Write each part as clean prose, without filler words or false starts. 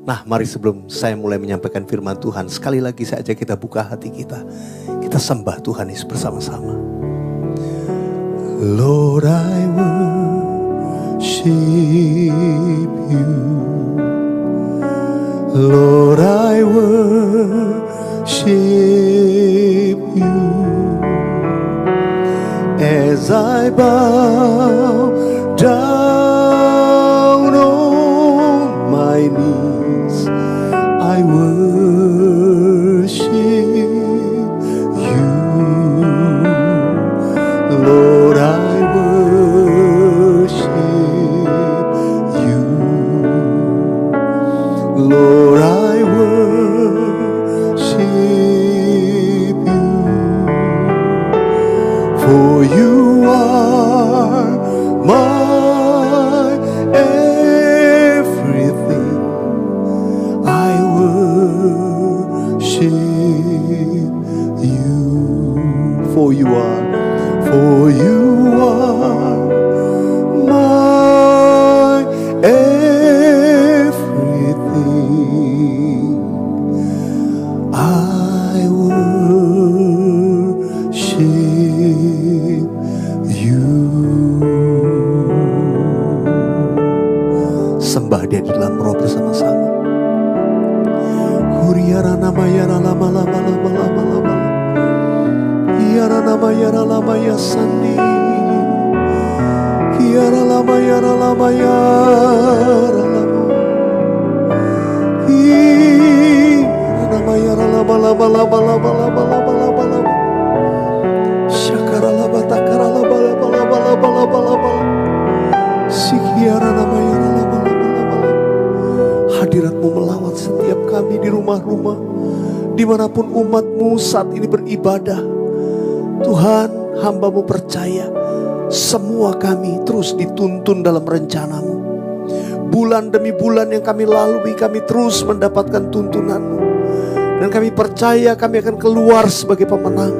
Nah, mari sebelum saya mulai menyampaikan firman Tuhan, sekali lagi saya ajak kita buka hati kita. Kita sembah Tuhan Yesus bersama-sama. Lord, I worship you. Lord, I worship you. As I bow down on my knees, I worship you. Lord, I worship you. Lord, I worship you. For you are my everything. I worship you. For you are my everything. I worship you. Sembah Dia di dalam roh bersama-sama. Huriara nama yara lama lama lama lama lama. Yara nama yara lama ya sandi. Yara lama yara lama yara lama. Yara nama yara lama lama lama lama lama lama lama lama. Shakara lama takara lama lama lama lama lama lama. Sikiara nama yara lama lama lama lama. Hadirat-Mu melawat setiap kami di rumah-rumah, dimanapun umat-Mu saat ini beribadah. Tuhan, hamba-Mu percaya semua kami terus dituntun dalam rencana-Mu. Bulan demi bulan yang kami lalui, kami terus mendapatkan tuntunan-Mu. Dan kami percaya kami akan keluar sebagai pemenang.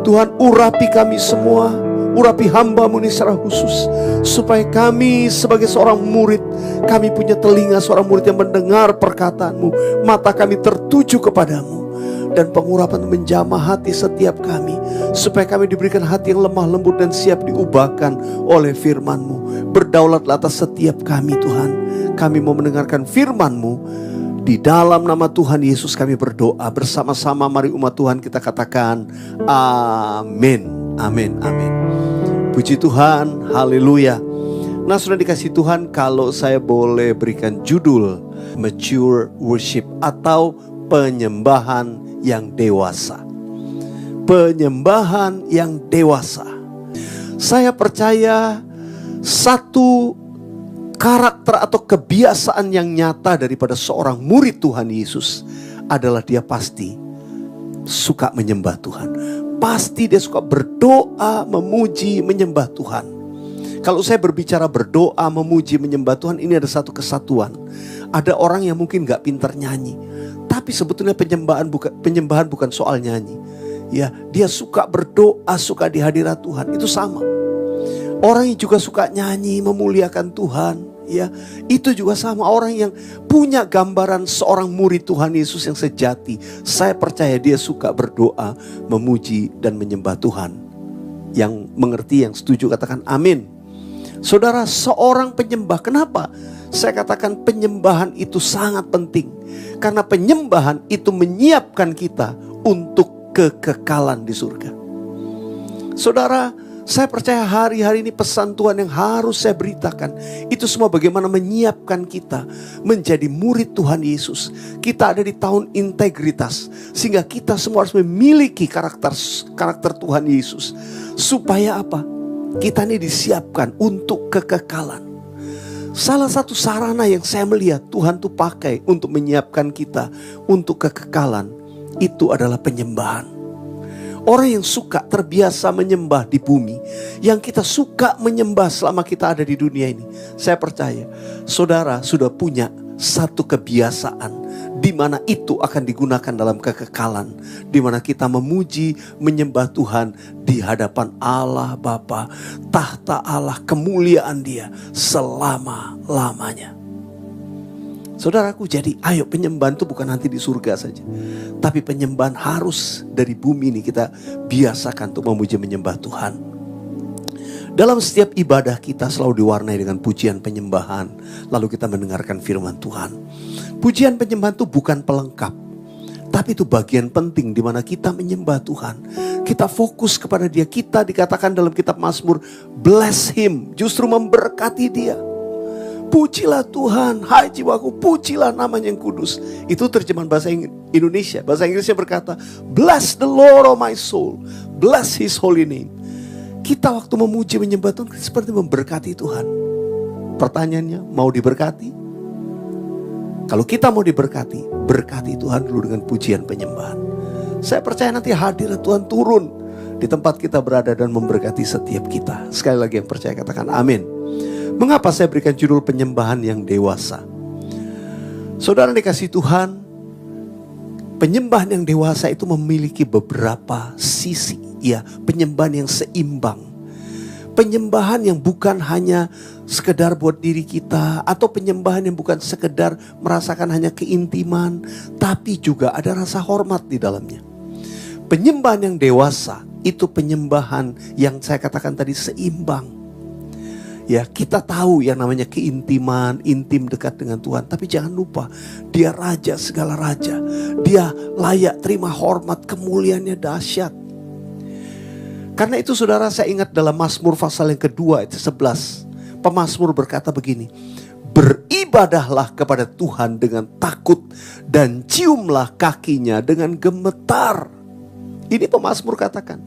Tuhan, urapi kami semua, urapi hamba-Mu ini secara khusus, supaya kami sebagai seorang murid, kami punya telinga seorang murid yang mendengar perkataan-Mu, mata kami tertuju kepadamu, dan pengurapan menjamah hati setiap kami, supaya kami diberikan hati yang lemah lembut dan siap diubahkan oleh firman-Mu. Berdaulatlah atas setiap kami Tuhan. Kami mau mendengarkan firman-Mu. Di dalam nama Tuhan Yesus kami berdoa bersama-sama. Mari umat Tuhan kita katakan amin, amin, amin. Puji Tuhan, haleluya. Nah, sudah dikasih Tuhan, kalau saya boleh berikan judul Mature Worship atau penyembahan yang dewasa. Penyembahan yang dewasa. Saya percaya satu karakter atau kebiasaan yang nyata daripada seorang murid Tuhan Yesus adalah dia pasti suka menyembah Tuhan. Pasti dia suka berdoa, memuji, menyembah Tuhan. Kalau saya berbicara berdoa, memuji, menyembah Tuhan, ini ada satu kesatuan. Ada orang yang mungkin gak pintar nyanyi, tapi sebetulnya penyembahan bukan soal nyanyi. Ya, dia suka berdoa, suka di hadirat Tuhan. Itu sama. Orang yang juga suka nyanyi, memuliakan Tuhan, ya, itu juga sama. Orang yang punya gambaran seorang murid Tuhan Yesus yang sejati, saya percaya dia suka berdoa, memuji dan menyembah Tuhan. Yang mengerti, yang setuju katakan amin. Saudara, seorang penyembah, kenapa saya katakan penyembahan itu sangat penting? Karena penyembahan itu menyiapkan kita untuk kekekalan di surga. Saudara, saya percaya hari-hari ini pesan Tuhan yang harus saya beritakan, itu semua bagaimana menyiapkan kita menjadi murid Tuhan Yesus. Kita ada di tahun integritas, sehingga kita semua harus memiliki karakter Tuhan Yesus. Supaya apa? Kita ini disiapkan untuk kekekalan. Salah satu sarana yang saya melihat Tuhan tuh pakai untuk menyiapkan kita untuk kekekalan, itu adalah penyembahan. Orang yang suka terbiasa menyembah di bumi, yang kita suka menyembah selama kita ada di dunia ini, saya percaya saudara sudah punya satu kebiasaan di mana itu akan digunakan dalam kekekalan, di mana kita memuji, menyembah Tuhan di hadapan Allah Bapa, tahta Allah, kemuliaan Dia selama-lamanya. Saudaraku, jadi ayo penyembahan itu bukan nanti di surga saja. Tapi penyembahan harus dari bumi ini kita biasakan untuk memuji menyembah Tuhan. Dalam setiap ibadah kita selalu diwarnai dengan pujian penyembahan. Lalu kita mendengarkan firman Tuhan. Pujian penyembahan itu bukan pelengkap. Tapi itu bagian penting di mana kita menyembah Tuhan. Kita fokus kepada Dia. Kita dikatakan dalam kitab Mazmur, bless Him, justru memberkati Dia. Pujilah Tuhan, hai jiwaku, pujilah namanya yang kudus. Itu terjemahan bahasa Indonesia. Bahasa Inggrisnya berkata, bless the Lord of my soul, bless His holy name. Kita waktu memuji menyembah Tuhan seperti memberkati Tuhan. Pertanyaannya, mau diberkati? Kalau kita mau diberkati, berkati Tuhan dulu dengan pujian penyembahan. Saya percaya nanti hadirat Tuhan turun di tempat kita berada dan memberkati setiap kita. Sekali lagi yang percaya katakan amin. Mengapa saya berikan judul penyembahan yang dewasa? Saudara dikasih Tuhan, penyembahan yang dewasa itu memiliki beberapa sisi. Ya, penyembahan yang seimbang. Penyembahan yang bukan hanya sekedar buat diri kita, atau penyembahan yang bukan sekedar merasakan hanya keintiman, tapi juga ada rasa hormat di dalamnya. Penyembahan yang dewasa itu penyembahan yang saya katakan tadi seimbang. Ya, kita tahu yang namanya keintiman, intim dekat dengan Tuhan. Tapi jangan lupa, Dia Raja segala raja. Dia layak terima hormat, kemuliaannya dahsyat. Karena itu saudara, saya ingat dalam Mazmur pasal yang kedua ayat 11. Pemazmur berkata begini, beribadahlah kepada Tuhan dengan takut dan ciumlah kakinya dengan gemetar. Ini pemazmur katakan,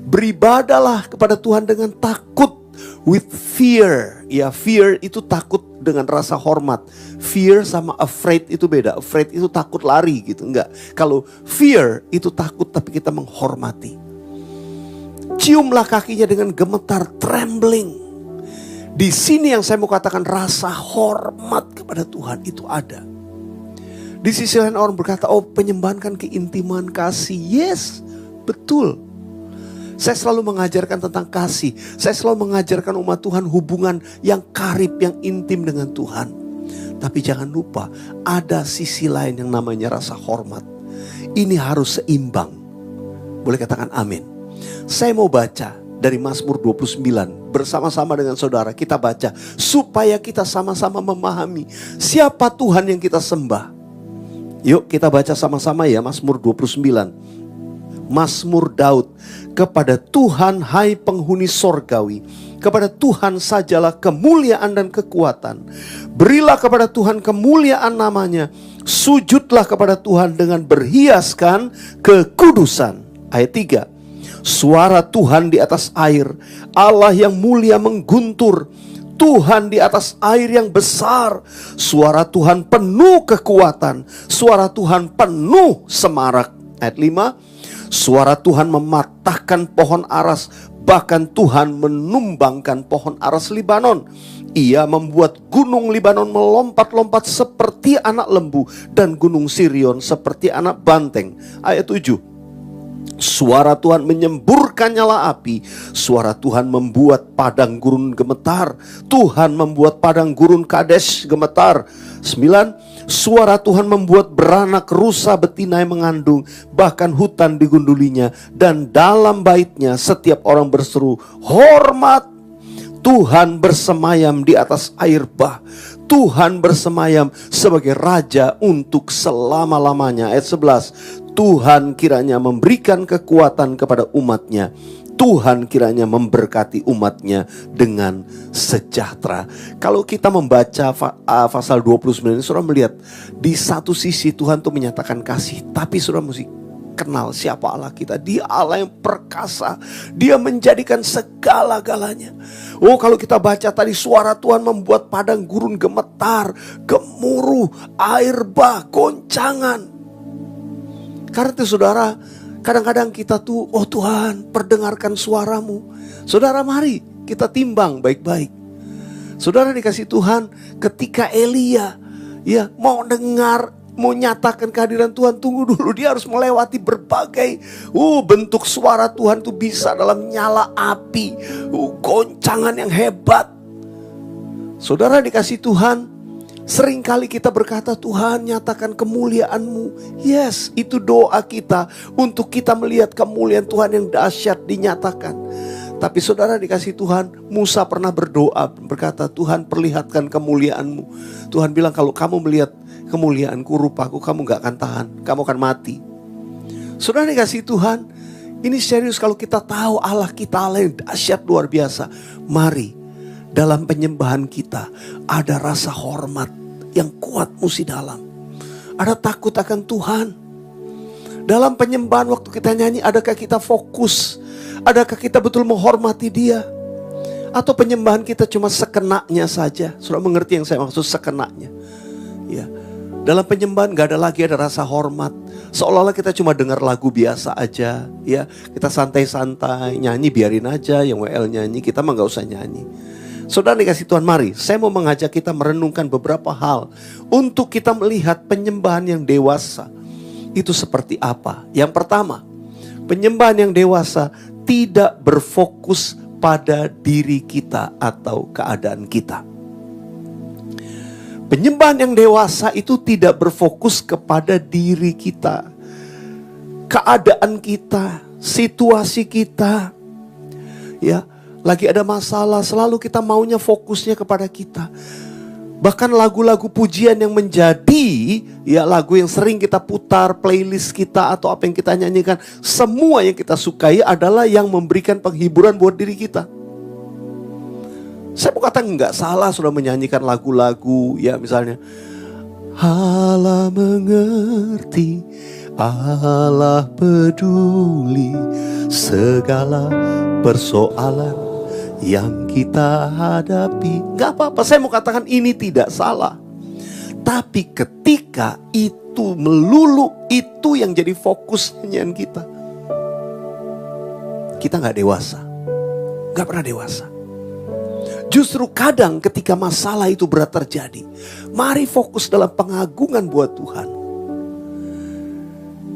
beribadahlah kepada Tuhan dengan takut. With fear. Ya, fear itu takut dengan rasa hormat. Fear sama afraid itu beda. Afraid itu takut lari gitu, enggak. Kalau fear itu takut tapi kita menghormati. Ciumlah kakinya dengan gemetar, trembling. Di sini yang saya mau katakan, rasa hormat kepada Tuhan itu ada. Di sisi lain orang berkata, oh penyembahan kan keintiman, kasih. Yes, betul. Saya selalu mengajarkan tentang kasih. Saya selalu mengajarkan umat Tuhan hubungan yang karib, yang intim dengan Tuhan. Tapi jangan lupa, ada sisi lain yang namanya rasa hormat. Ini harus seimbang. Boleh katakan amin. Saya mau baca dari Mazmur 29. Bersama-sama dengan saudara kita baca. Supaya kita sama-sama memahami siapa Tuhan yang kita sembah. Yuk kita baca sama-sama ya, Mazmur 29. Mazmur Daud, kepada Tuhan hai penghuni sorgawi, kepada Tuhan sajalah kemuliaan dan kekuatan. Berilah kepada Tuhan kemuliaan namanya, sujudlah kepada Tuhan dengan berhiaskan kekudusan. Ayat 3, suara Tuhan di atas air, Allah yang mulia mengguntur, Tuhan di atas air yang besar. Suara Tuhan penuh kekuatan, suara Tuhan penuh semarak. Ayat 5, suara Tuhan mematahkan pohon aras, bahkan Tuhan menumbangkan pohon aras Libanon. Ia membuat gunung Libanon melompat-lompat seperti anak lembu, dan gunung Sirion seperti anak banteng. Ayat 7, suara Tuhan menyemburkan nyala api, suara Tuhan membuat padang gurun gemetar, Tuhan membuat padang gurun Kadesh gemetar. 9, suara Tuhan membuat beranak rusa betina yang mengandung, bahkan hutan digundulinya, dan dalam baitnya setiap orang berseru, hormat. Tuhan bersemayam di atas air bah, Tuhan bersemayam sebagai raja untuk selama-lamanya. Ayat 11, Tuhan kiranya memberikan kekuatan kepada umatnya, Tuhan kiranya memberkati umatnya dengan sejahtera. Kalau kita membaca pasal 29 ini, saudara melihat di satu sisi Tuhan tuh menyatakan kasih, tapi saudara mesti kenal siapa Allah kita. Dia Allah yang perkasa, Dia menjadikan segala-galanya. Oh, kalau kita baca tadi, suara Tuhan membuat padang gurun gemetar, gemuruh, air bah, goncangan. Karena itu saudara, kadang-kadang kita tuh, oh Tuhan, perdengarkan suaramu. Saudara, mari kita timbang baik-baik. Saudara dikasih Tuhan, ketika Elia mau dengar, mau nyatakan kehadiran Tuhan, tunggu dulu, dia harus melewati berbagai bentuk suara Tuhan tuh, bisa dalam nyala api, goncangan yang hebat. Saudara dikasih Tuhan, Seringkali kita berkata, Tuhan nyatakan kemuliaan-Mu. Yes, itu doa kita untuk kita melihat kemuliaan Tuhan yang dahsyat dinyatakan. Tapi saudara dikasih Tuhan, Musa pernah berdoa berkata, Tuhan perlihatkan kemuliaan-Mu. Tuhan bilang, kalau kamu melihat kemuliaan-Ku, rupaku, kamu gak akan tahan, kamu akan mati. Saudara dikasih Tuhan, ini serius. Kalau kita tahu Allah kita Allah yang dahsyat luar biasa, mari dalam penyembahan kita ada rasa hormat yang kuat mesti dalam. Ada takut akan Tuhan. Dalam penyembahan waktu kita nyanyi, adakah kita fokus? Adakah kita betul menghormati Dia? Atau penyembahan kita cuma sekenanya saja? Sudah mengerti yang saya maksud, sekenanya? Ya. Dalam penyembahan gak ada lagi ada rasa hormat. Seolah-olah kita cuma dengar lagu biasa aja. Ya, kita santai-santai, nyanyi biarin aja. Yang WL nyanyi, kita mah gak usah nyanyi. Saudara dikasih Tuhan, mari saya mau mengajak kita merenungkan beberapa hal untuk kita melihat penyembahan yang dewasa itu seperti apa. Yang pertama, penyembahan yang dewasa tidak berfokus pada diri kita atau keadaan kita. Penyembahan yang dewasa itu tidak berfokus kepada diri kita, keadaan kita, situasi kita. Ya, lagi ada masalah, selalu kita maunya fokusnya kepada kita. Bahkan lagu-lagu pujian yang menjadi ya lagu yang sering kita putar, playlist kita atau apa yang kita nyanyikan, semua yang kita sukai adalah yang memberikan penghiburan buat diri kita. Saya mau katakan enggak salah sudah menyanyikan lagu-lagu ya, misalnya Allah mengerti, Allah peduli segala persoalan yang kita hadapi. Gak apa-apa, saya mau katakan ini tidak salah. Tapi ketika itu melulu itu yang jadi fokus nyanyian kita, kita gak dewasa. Gak pernah dewasa. Justru kadang ketika masalah itu berat terjadi, mari fokus dalam pengagungan buat Tuhan.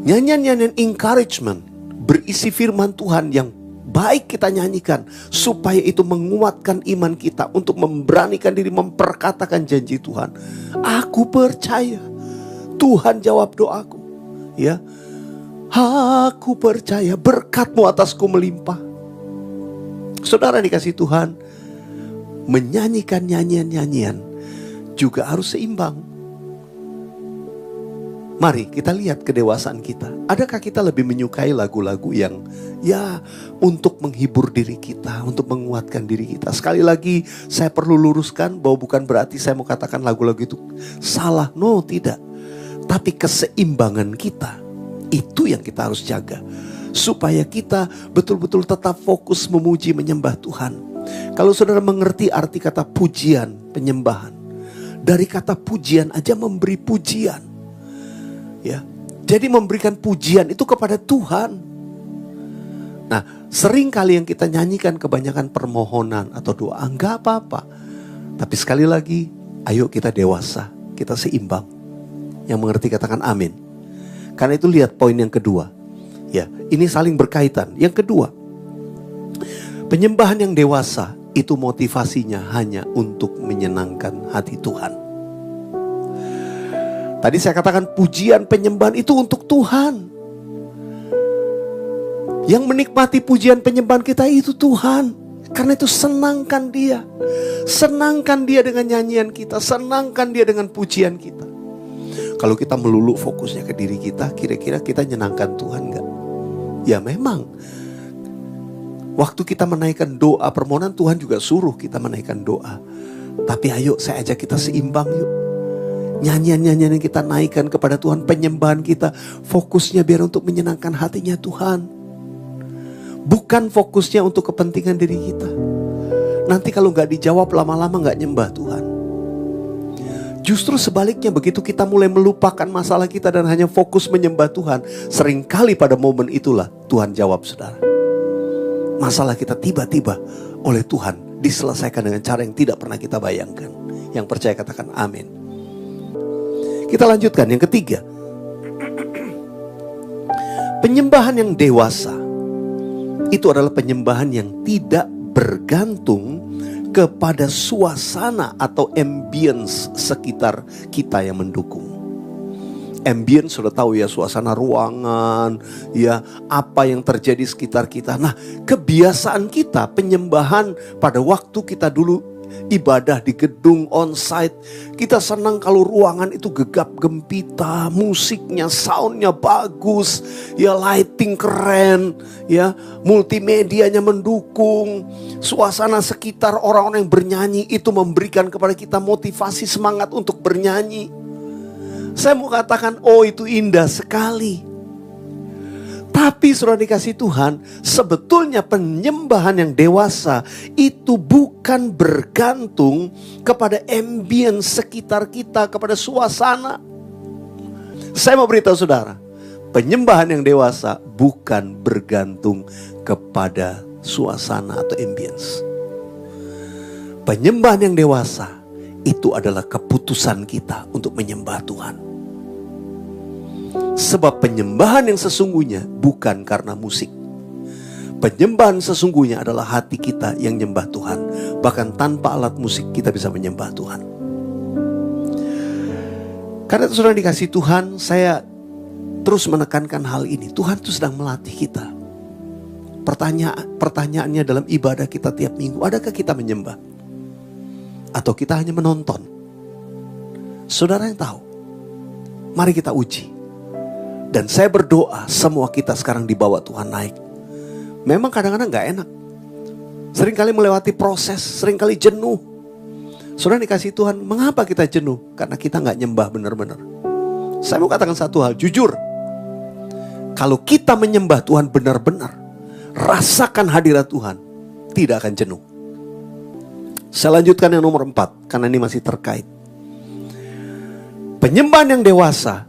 Nyanyian-nyanyian encouragement berisi firman Tuhan yang baik kita nyanyikan, supaya itu menguatkan iman kita untuk memberanikan diri memperkatakan janji Tuhan. Aku percaya Tuhan jawab doaku. Ya, aku percaya berkat-Mu atasku melimpah. Saudara dikasih Tuhan, menyanyikan nyanyian-nyanyian juga harus seimbang. Mari kita lihat kedewasaan kita. Adakah kita lebih menyukai lagu-lagu yang ya untuk menghibur diri kita, untuk menguatkan diri kita? Sekali lagi saya perlu luruskan bahwa bukan berarti saya mau katakan lagu-lagu itu salah. No, tidak. Tapi keseimbangan kita, itu yang kita harus jaga. Supaya kita betul-betul tetap fokus memuji menyembah Tuhan. Kalau saudara mengerti arti kata pujian, penyembahan, dari kata pujian aja memberi pujian. Ya, jadi memberikan pujian itu kepada Tuhan. Nah, sering kali yang kita nyanyikan kebanyakan permohonan atau doa, enggak apa-apa. Tapi sekali lagi, ayo kita dewasa, kita seimbang. Yang mengerti katakan amin. Karena itu lihat poin yang kedua. Ya, ini saling berkaitan. Yang kedua, penyembahan yang dewasa itu motivasinya hanya untuk menyenangkan hati Tuhan. Tadi saya katakan pujian penyembahan itu untuk Tuhan. Yang menikmati pujian penyembahan kita itu Tuhan. Karena itu senangkan Dia. Senangkan Dia dengan nyanyian kita. Senangkan Dia dengan pujian kita. Kalau kita melulu fokusnya ke diri kita, kira-kira kita nyenangkan Tuhan gak? Ya memang. Waktu kita menaikkan doa permohonan, Tuhan juga suruh kita menaikkan doa. Tapi ayo saya ajak kita seimbang yuk. Nyanyian-nyanyian yang kita naikkan kepada Tuhan, penyembahan kita, fokusnya biar untuk menyenangkan hatinya Tuhan. Bukan fokusnya untuk kepentingan diri kita. Nanti kalau gak dijawab lama-lama gak nyembah Tuhan. Justru sebaliknya, begitu kita mulai melupakan masalah kita dan hanya fokus menyembah Tuhan, seringkali pada momen itulah Tuhan jawab saudara. Masalah kita tiba-tiba oleh Tuhan diselesaikan dengan cara yang tidak pernah kita bayangkan. Yang percaya katakan amin. Kita lanjutkan yang ketiga. Penyembahan yang dewasa itu adalah penyembahan yang tidak bergantung kepada suasana atau ambience sekitar kita yang mendukung. Ambience sudah tahu ya, suasana ruangan, ya apa yang terjadi sekitar kita. Nah, kebiasaan kita penyembahan pada waktu kita dulu ibadah di gedung onsite, kita senang kalau ruangan itu gegap gempita, musiknya, soundnya bagus, ya lighting keren, ya multimedianya mendukung, suasana sekitar orang-orang yang bernyanyi itu memberikan kepada kita motivasi semangat untuk bernyanyi. Saya mau katakan, oh itu indah sekali. Tapi saudara dikasih Tuhan, sebetulnya penyembahan yang dewasa itu bukan bergantung kepada ambience sekitar kita, kepada suasana. Saya mau beritahu saudara, penyembahan yang dewasa bukan bergantung kepada suasana atau ambience. Penyembahan yang dewasa itu adalah keputusan kita untuk menyembah Tuhan. Sebab penyembahan yang sesungguhnya bukan karena musik. Penyembahan sesungguhnya adalah hati kita yang nyembah Tuhan. Bahkan tanpa alat musik kita bisa menyembah Tuhan. Karena itu saudara dikasih Tuhan, saya terus menekankan hal ini. Tuhan itu sedang melatih kita. Pertanyaannya dalam ibadah kita tiap minggu, adakah kita menyembah? Atau kita hanya menonton? Saudara yang tahu. Mari kita uji. Dan saya berdoa semua kita sekarang dibawa Tuhan naik. Memang kadang-kadang gak enak. Seringkali melewati proses, seringkali jenuh. Saudara dikasih Tuhan, mengapa kita jenuh? Karena kita gak nyembah benar-benar. Saya mau katakan satu hal, jujur. Kalau kita menyembah Tuhan benar-benar, rasakan hadirat Tuhan, tidak akan jenuh. Saya lanjutkan yang nomor 4, karena ini masih terkait. Penyembahan yang dewasa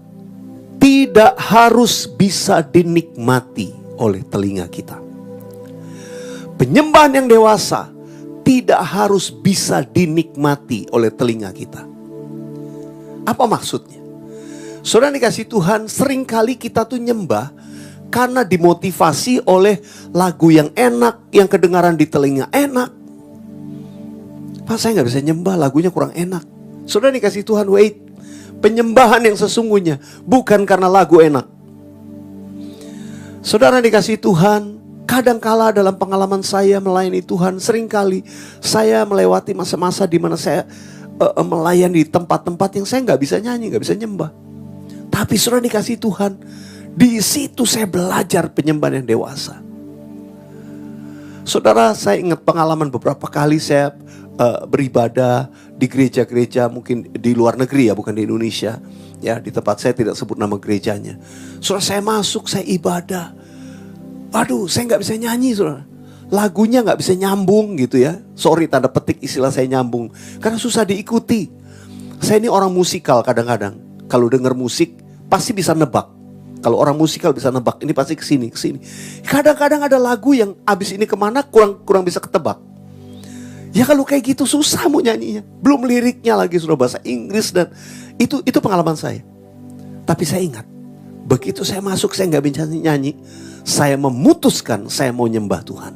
tidak harus bisa dinikmati oleh telinga kita. Penyembahan yang dewasa tidak harus bisa dinikmati oleh telinga kita. Apa maksudnya? Saudara dikasih Tuhan, seringkali kita tuh nyembah karena dimotivasi oleh lagu yang enak, yang kedengaran di telinga enak. Pak, saya gak bisa nyembah, lagunya kurang enak. Saudara dikasih Tuhan, wait. Penyembahan yang sesungguhnya bukan karena lagu enak. Saudara dikasih Tuhan, kadangkala dalam pengalaman saya melayani Tuhan, seringkali saya melewati masa-masa di mana saya melayani di tempat-tempat yang saya gak bisa nyanyi, gak bisa nyembah. Tapi saudara dikasih Tuhan, di situ saya belajar penyembahan yang dewasa. Saudara, saya ingat pengalaman beberapa kali saya beribadah di gereja-gereja mungkin di luar negeri ya, bukan di Indonesia. Ya, di tempat saya tidak sebut nama gerejanya. Saudara, saya masuk, saya ibadah. Waduh, saya gak bisa nyanyi, saudara. Lagunya gak bisa nyambung gitu ya. Sorry, tanda petik istilah saya nyambung. Karena susah diikuti. Saya ini orang musikal kadang-kadang. Kalau dengar musik, pasti bisa nebak. Kalau orang musikal bisa nebak, ini pasti kesini, kesini. Kadang-kadang ada lagu yang abis ini kemana kurang bisa ketebak. Ya kalau kayak gitu susah mau nyanyinya. Belum liriknya lagi sudah bahasa Inggris dan itu pengalaman saya. Tapi saya ingat, begitu saya masuk saya gak bisa nyanyi. Saya memutuskan saya mau nyembah Tuhan.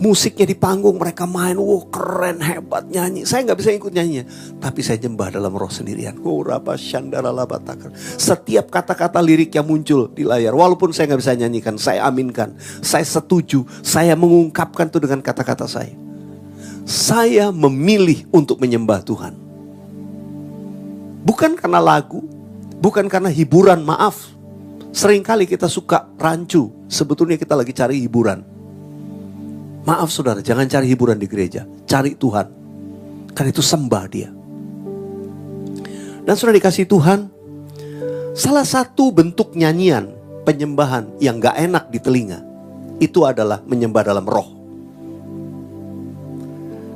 Musiknya di panggung mereka main, wow keren, hebat nyanyi. Saya gak bisa ikut nyanyinya. Tapi saya nyembah dalam roh sendirian. Setiap kata-kata lirik yang muncul di layar, walaupun saya gak bisa nyanyikan, saya aminkan. Saya setuju, saya mengungkapkan itu dengan kata-kata saya. Saya memilih untuk menyembah Tuhan. Bukan karena lagu, bukan karena hiburan, maaf. Seringkali kita suka rancu, sebetulnya kita lagi cari hiburan. Maaf saudara, jangan cari hiburan di gereja, cari Tuhan. Karena itu sembah Dia. Dan saudara dikasih Tuhan, salah satu bentuk nyanyian penyembahan yang gak enak di telinga, itu adalah menyembah dalam roh.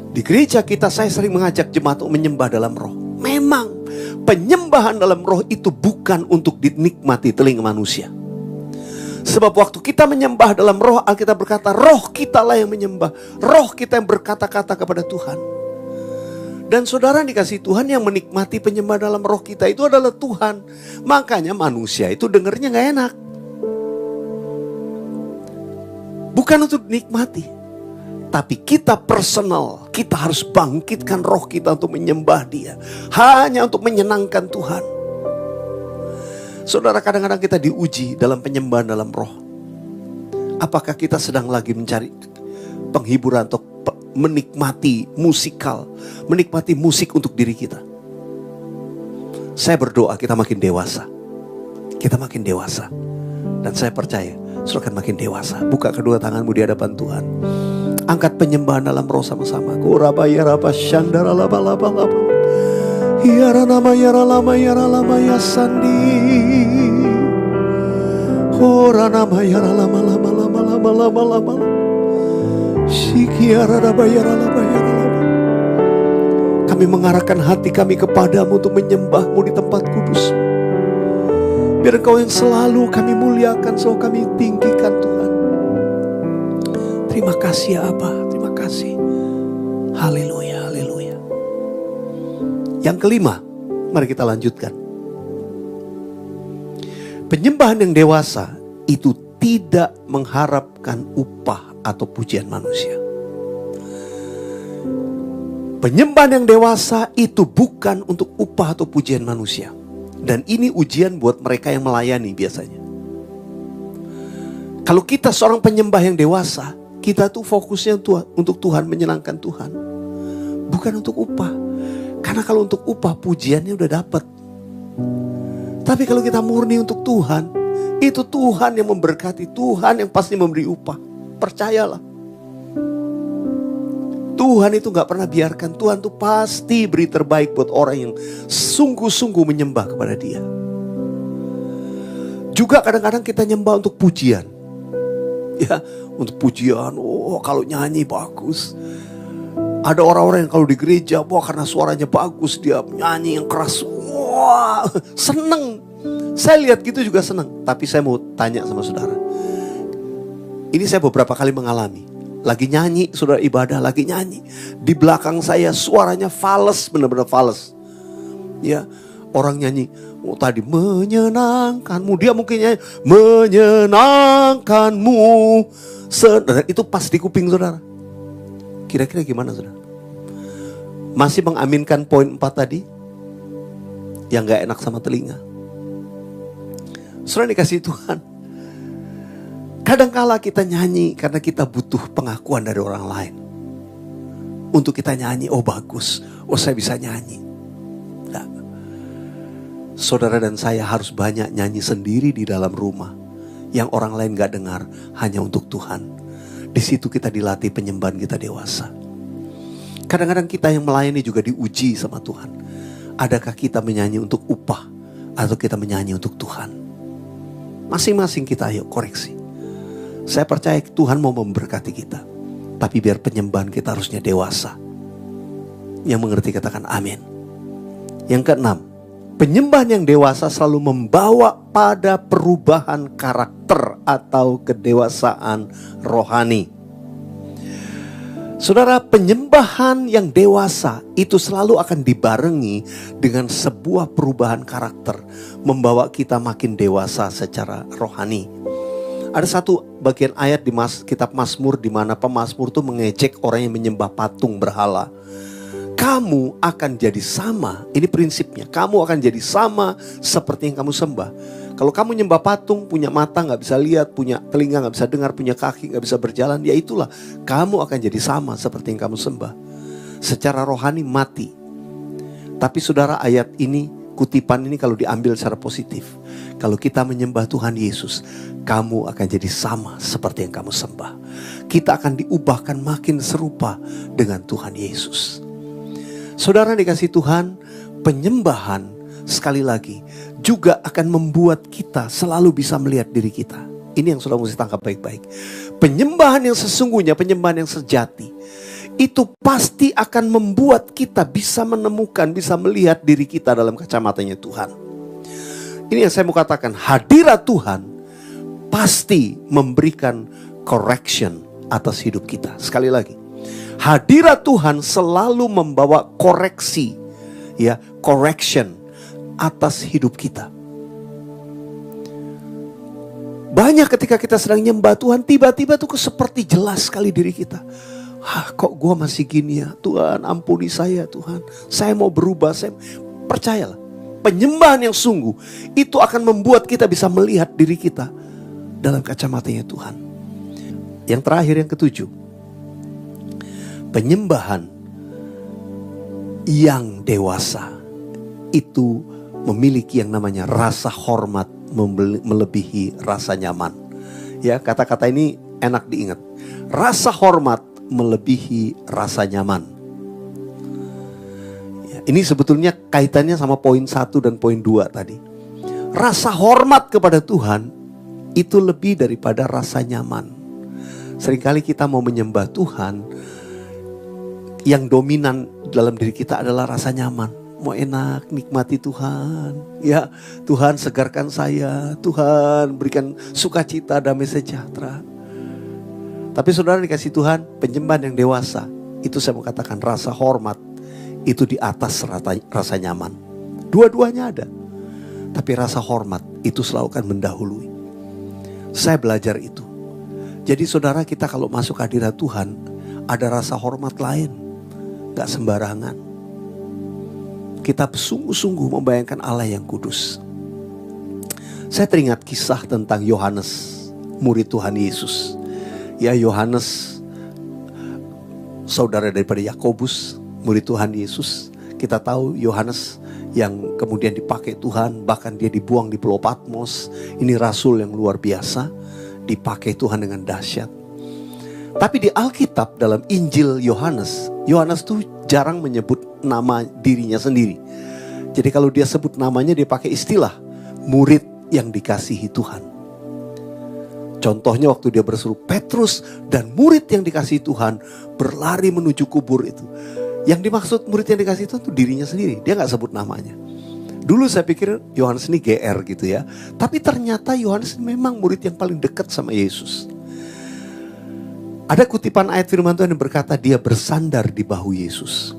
Di gereja kita saya sering mengajak jemaat untuk menyembah dalam roh. Memang penyembahan dalam roh itu bukan untuk dinikmati telinga manusia. Sebab waktu kita menyembah dalam roh, Alkitab berkata roh kita lah yang menyembah. Roh kita yang berkata-kata kepada Tuhan. Dan saudara dikasih Tuhan, yang menikmati penyembah dalam roh kita itu adalah Tuhan. Makanya manusia itu dengernya gak enak. Bukan untuk dinikmati. Tapi kita personal, Kita harus bangkitkan roh kita untuk menyembah Dia, hanya untuk menyenangkan Tuhan. Saudara, kadang-kadang kita diuji dalam penyembahan dalam roh. Apakah kita sedang lagi mencari penghiburan atau menikmati musikal, menikmati musik untuk diri kita? Saya berdoa kita makin dewasa. Kita makin dewasa. Dan saya percaya saudara akan makin dewasa. Buka kedua tanganmu di hadapan Tuhan. Angkat penyembahan dalam roh sama-sama. Kurabaya raba syandara laba laba laba. Hiara nama yara lama ya sandi. Hora nama yara lama lama lama lama lama lama. Shikiara raba yara lama yara lama. Kami mengarahkan hati kami kepadamu untuk menyembahmu di tempat kudus. Biar Engkau yang selalu kami muliakan, selalu kami tinggikan Tuhan. Terima kasih ya Aba, terima kasih. Haleluya, haleluya. Yang kelima, mari kita lanjutkan. Penyembahan yang dewasa itu tidak mengharapkan upah atau pujian manusia. Penyembahan yang dewasa itu bukan untuk upah atau pujian manusia. Dan ini ujian buat mereka yang melayani biasanya. Kalau kita seorang penyembah yang dewasa, kita tuh fokusnya untuk Tuhan, menyenangkan Tuhan. Bukan untuk upah. Karena kalau untuk upah, pujiannya udah dapat. Tapi kalau kita murni untuk Tuhan, itu Tuhan yang memberkati, Tuhan yang pasti memberi upah. Percayalah. Tuhan itu gak pernah biarkan. Tuhan tuh pasti beri terbaik buat orang yang sungguh-sungguh menyembah kepada Dia. Juga kadang-kadang kita nyembah untuk pujian. Ya, untuk pujian. Oh, kalau nyanyi bagus. Ada orang-orang yang kalau di gereja, wah karena suaranya bagus, dia nyanyi yang keras. Wah, seneng. Saya lihat gitu juga seneng. Tapi saya mau tanya sama saudara. Ini saya beberapa kali mengalami. Lagi nyanyi, saudara ibadah lagi nyanyi. Di belakang saya suaranya fales, benar-benar fales. Ya, orang nyanyi, oh tadi menyenangkanmu. Dia mungkin nyanyi, menyenangkanmu. Saudara, itu pas di kuping saudara. Kira-kira gimana saudara? Masih mengaminkan poin 4 tadi? Yang gak enak sama telinga. Saudara dikasih Tuhan. Kadangkala kita nyanyi karena kita butuh pengakuan dari orang lain. Untuk kita nyanyi, oh bagus, oh saya bisa nyanyi. Nah, saudara dan saya harus banyak nyanyi sendiri di dalam rumah. Yang orang lain gak dengar, hanya untuk Tuhan. Di situ kita dilatih penyembahan kita dewasa. Kadang-kadang kita yang melayani juga diuji sama Tuhan. Adakah kita menyanyi untuk upah atau kita menyanyi untuk Tuhan? Masing-masing kita ayo koreksi. Saya percaya Tuhan mau memberkati kita. Tapi biar penyembahan kita harusnya dewasa. Yang mengerti katakan amin. Yang keenam, penyembahan yang dewasa selalu membawa pada perubahan karakter atau kedewasaan rohani. Saudara, penyembahan yang dewasa itu selalu akan dibarengi dengan sebuah perubahan karakter. Membawa kita makin dewasa secara rohani. Ada satu bagian ayat di kitab Mazmur di mana pemazmur itu mengejek orang yang menyembah patung berhala. Kamu akan jadi sama, ini prinsipnya. Kamu akan jadi sama seperti yang kamu sembah. Kalau kamu nyembah patung, punya mata gak bisa lihat, punya telinga gak bisa dengar, punya kaki gak bisa berjalan, ya itulah. Kamu akan jadi sama seperti yang kamu sembah. Secara rohani mati. Tapi saudara, ayat ini, kutipan ini kalau diambil secara positif. Kalau kita menyembah Tuhan Yesus, kamu akan jadi sama seperti yang kamu sembah. Kita akan diubahkan makin serupa dengan Tuhan Yesus. Saudara dikasih Tuhan, penyembahan sekali lagi juga akan membuat kita selalu bisa melihat diri kita. Ini yang saudara mesti tangkap baik-baik. Penyembahan yang sesungguhnya, penyembahan yang sejati, itu pasti akan membuat kita bisa menemukan, bisa melihat diri kita dalam kacamatanya Tuhan. Ini yang saya mau katakan, hadirat Tuhan pasti memberikan correction atas hidup kita. Sekali lagi, hadirat Tuhan selalu membawa koreksi, ya, correction atas hidup kita. Banyak ketika kita sedang nyembah Tuhan, tiba-tiba tuh seperti jelas sekali diri kita. Kok gue masih gini ya Tuhan, ampuni saya Tuhan, saya mau berubah. Percayalah, penyembahan yang sungguh itu akan membuat kita bisa melihat diri kita dalam kacamatanya Tuhan. Yang terakhir, yang ketujuh, penyembahan yang dewasa itu memiliki yang namanya rasa hormat melebihi rasa nyaman. Ya, kata-kata ini enak diingat. Rasa hormat melebihi rasa nyaman. Ya, ini sebetulnya kaitannya sama poin 1 dan poin 2 tadi. Rasa hormat kepada Tuhan itu lebih daripada rasa nyaman. Seringkali kita mau menyembah Tuhan, yang dominan dalam diri kita adalah rasa nyaman. Mau enak, nikmati Tuhan. Ya, Tuhan segarkan saya. Tuhan berikan sukacita, damai sejahtera. Tapi saudara dikasih Tuhan, penyembahan yang dewasa, itu saya mau katakan rasa hormat itu di atas rasa nyaman. Dua-duanya ada. Tapi rasa hormat itu selalu akan mendahului. Saya belajar itu. Jadi saudara, kita kalau masuk hadirat Tuhan, ada rasa hormat lain. Gak sembarangan. Kita sungguh-sungguh membayangkan Allah yang kudus. Saya teringat kisah tentang Yohanes, murid Tuhan Yesus. Ya, Yohanes, saudara daripada Yakobus, murid Tuhan Yesus. Kita tahu Yohanes yang kemudian dipakai Tuhan, bahkan dia dibuang di Pulau Patmos. Ini rasul yang luar biasa, dipakai Tuhan dengan dahsyat. Tapi di Alkitab dalam Injil Yohanes, Yohanes tuh jarang menyebut nama dirinya sendiri. Jadi kalau dia sebut namanya, dia pakai istilah murid yang dikasihi Tuhan. Contohnya waktu dia berseru, Petrus dan murid yang dikasihi Tuhan berlari menuju kubur itu. Yang dimaksud murid yang dikasihi Tuhan itu dirinya sendiri. Dia gak sebut namanya. Dulu saya pikir Yohanes ini GR gitu ya. Tapi ternyata Yohanes memang murid yang paling dekat sama Yesus. Ada kutipan ayat firman Tuhan yang berkata dia bersandar di bahu Yesus.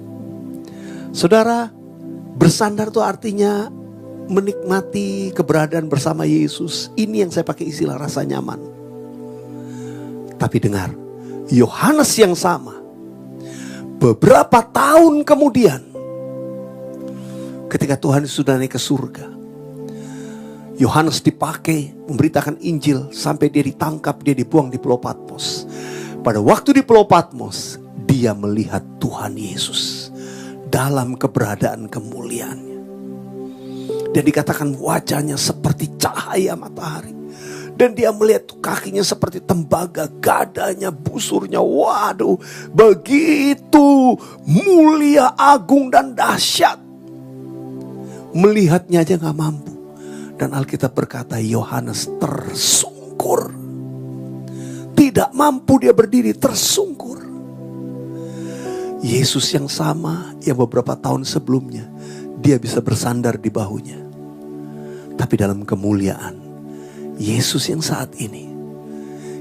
Saudara, bersandar itu artinya menikmati keberadaan bersama Yesus. Ini yang saya pakai istilah rasa nyaman. Tapi dengar, Yohanes yang sama, beberapa tahun kemudian, ketika Tuhan sudah naik ke surga, Yohanes dipakai memberitakan Injil sampai dia ditangkap, dia dibuang di Pulau Patmos. Pada waktu di Pulau Patmos, dia melihat Tuhan Yesus dalam keberadaan kemuliaannya. Dan dikatakan wajahnya seperti cahaya matahari. Dan dia melihat kakinya seperti tembaga, dadanya, busurnya. Waduh, begitu mulia, agung dan dahsyat. Melihatnya aja gak mampu. Dan Alkitab berkata Yohanes tersungkur. Tidak mampu dia berdiri, tersungkur. Yesus yang sama yang beberapa tahun sebelumnya dia bisa bersandar di bahunya. Tapi dalam kemuliaan, Yesus yang saat ini,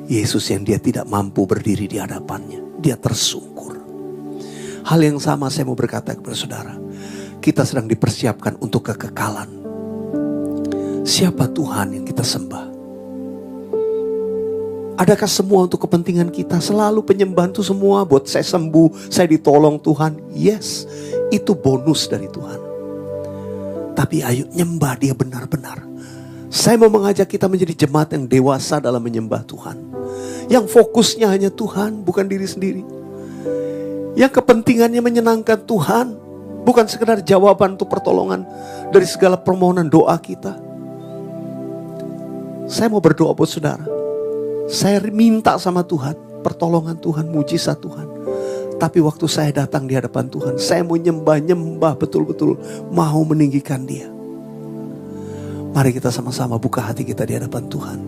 Yesus yang dia tidak mampu berdiri di hadapannya, dia tersungkur. Hal yang sama saya mau berkata kepada saudara, kita sedang dipersiapkan untuk kekekalan. Siapa Tuhan yang kita sembah? Adakah semua untuk kepentingan kita? Selalu penyembahan itu semua buat saya sembuh, saya ditolong Tuhan. Yes, itu bonus dari Tuhan. Tapi ayo nyembah dia benar-benar. Saya mau mengajak kita menjadi jemaat yang dewasa dalam menyembah Tuhan. Yang fokusnya hanya Tuhan, bukan diri sendiri. Yang kepentingannya menyenangkan Tuhan, bukan sekedar jawaban untuk pertolongan dari segala permohonan doa kita. Saya mau berdoa buat saudara. Saya minta sama Tuhan, pertolongan Tuhan, mujizat Tuhan. Tapi waktu saya datang di hadapan Tuhan, saya mau nyembah betul-betul, mau meninggikan dia. Mari kita sama-sama buka hati kita di hadapan Tuhan.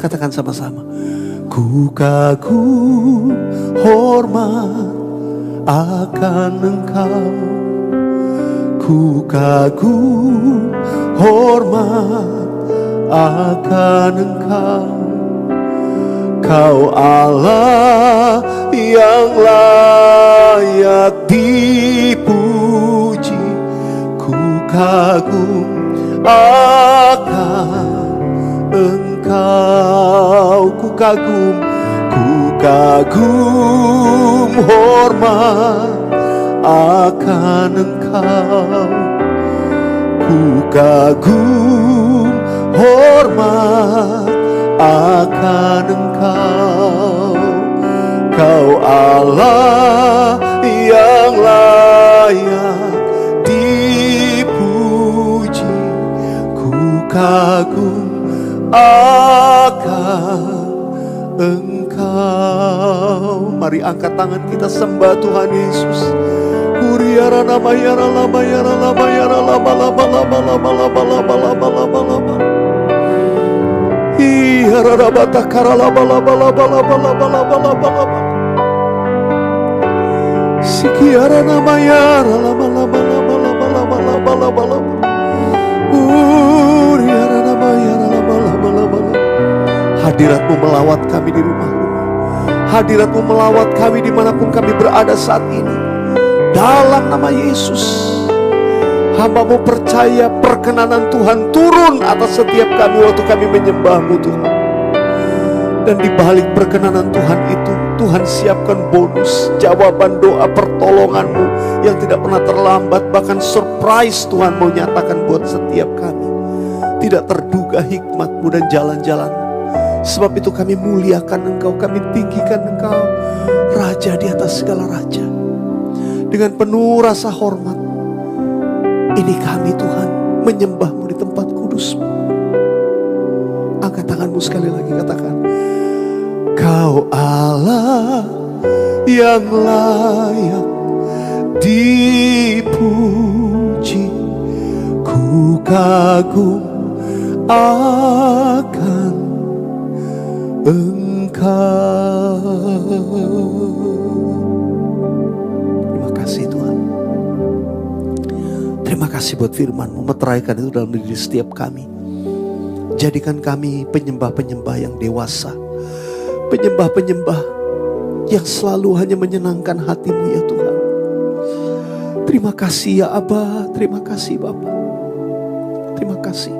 Katakan sama-sama, ku kagum hormat akan Engkau. Ku kagum hormat akan Engkau. Kau Allah yang layak dipuji. Ku kagum akan Engkau. Ku kagum kagum hormat akan Engkau. Ku kagum hormat akan Engkau. Kau Allah yang layak dipuji. Ku kagum akan Engkau. Mari angkat tangan kita sembah Tuhan Yesus. Kuriara nama yara lama yara lama yara lama lama lama lama lama lama lama lama lama. Iyara lama takara lama lama lama lama lama lama lama lama. Sikiara nama yara lama lama lama lama lama lama lama lama. Kuriara nama yara lama lama lama lama. Hadirat-Mu melawat kami di rumah-rumah. Hadirat-Mu melawat kami dimanapun kami berada saat ini. Dalam nama Yesus, hamba-Mu percaya perkenanan Tuhan turun atas setiap kami waktu kami menyembah-Mu Tuhan. Dan di balik perkenanan Tuhan itu, Tuhan siapkan bonus, jawaban doa, pertolongan-Mu yang tidak pernah terlambat. Bahkan surprise Tuhan mau nyatakan buat setiap kami. Tidak terduga hikmat-Mu dan jalan-jalan-Mu. Sebab itu kami muliakan Engkau, kami tinggikan Engkau, Raja di atas segala raja. Dengan penuh rasa hormat, ini kami Tuhan menyembah-Mu di tempat kudus-Mu. Angkat tanganmu sekali lagi, katakan, Kau Allah yang layak dipuji. Ku kagum akan Engkau. Terima kasih Tuhan. Terima kasih buat firman-Mu, meteraikan itu dalam diri setiap kami. Jadikan kami penyembah-penyembah yang dewasa, penyembah-penyembah yang selalu hanya menyenangkan hati-Mu ya Tuhan. Terima kasih ya Aba, terima kasih Bapa. Terima kasih.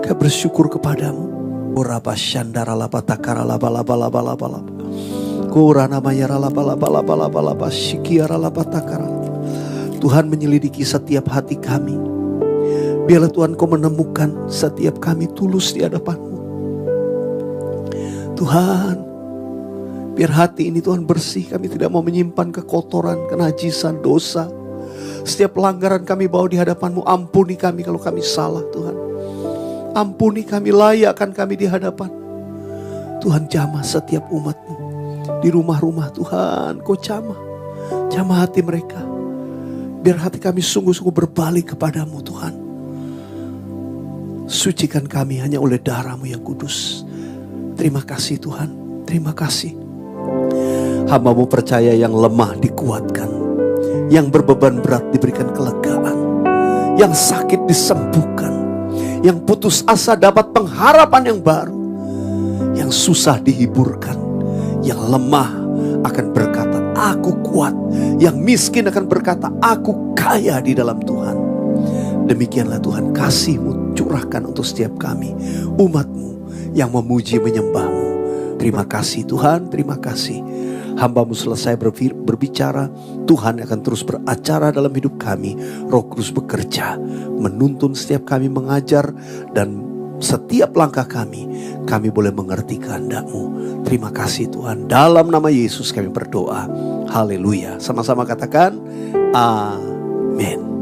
Kami bersyukur kepadamu. Urapa shandara lapa takara lapa lapa lapa lapa lapa. Kurana mayara lapa lapa lapa lapa lapa shikiara lapa takara. Tuhan menyelidiki setiap hati kami. Biarlah Tuhan Kau menemukan setiap kami tulus di hadapan-Mu. Tuhan, biar hati ini Tuhan bersih. Kami tidak mau menyimpan kekotoran, kenajisan, dosa. Setiap pelanggaran kami bawa di hadapan-Mu. Ampuni kami kalau kami salah Tuhan. Ampuni kami, layakkan kami di hadapan. Tuhan jamah setiap umat-Mu. Di rumah-rumah Tuhan Kau jamah hati mereka. Biar hati kami sungguh-sungguh berbalik kepadamu Tuhan. Sucikan kami hanya oleh darah-Mu yang kudus. Terima kasih Tuhan, terima kasih. Hamba-Mu percaya yang lemah dikuatkan, yang berbeban berat diberikan kelegaan, yang sakit disembuhkan, yang putus asa dapat pengharapan yang baru, yang susah dihiburkan, yang lemah akan berkata aku kuat, yang miskin akan berkata aku kaya di dalam Tuhan. Demikianlah Tuhan kasih-Mu curahkan untuk setiap kami, umat-Mu yang memuji menyembah-Mu. Terima kasih Tuhan, terima kasih. Hamba-Mu selesai berbicara, Tuhan akan terus beracara dalam hidup kami. Roh Kudus bekerja, menuntun setiap kami, mengajar, dan setiap langkah kami boleh mengerti kehendak-Mu. Terima kasih Tuhan. Dalam nama Yesus kami berdoa. Haleluya. Sama-sama katakan, amin.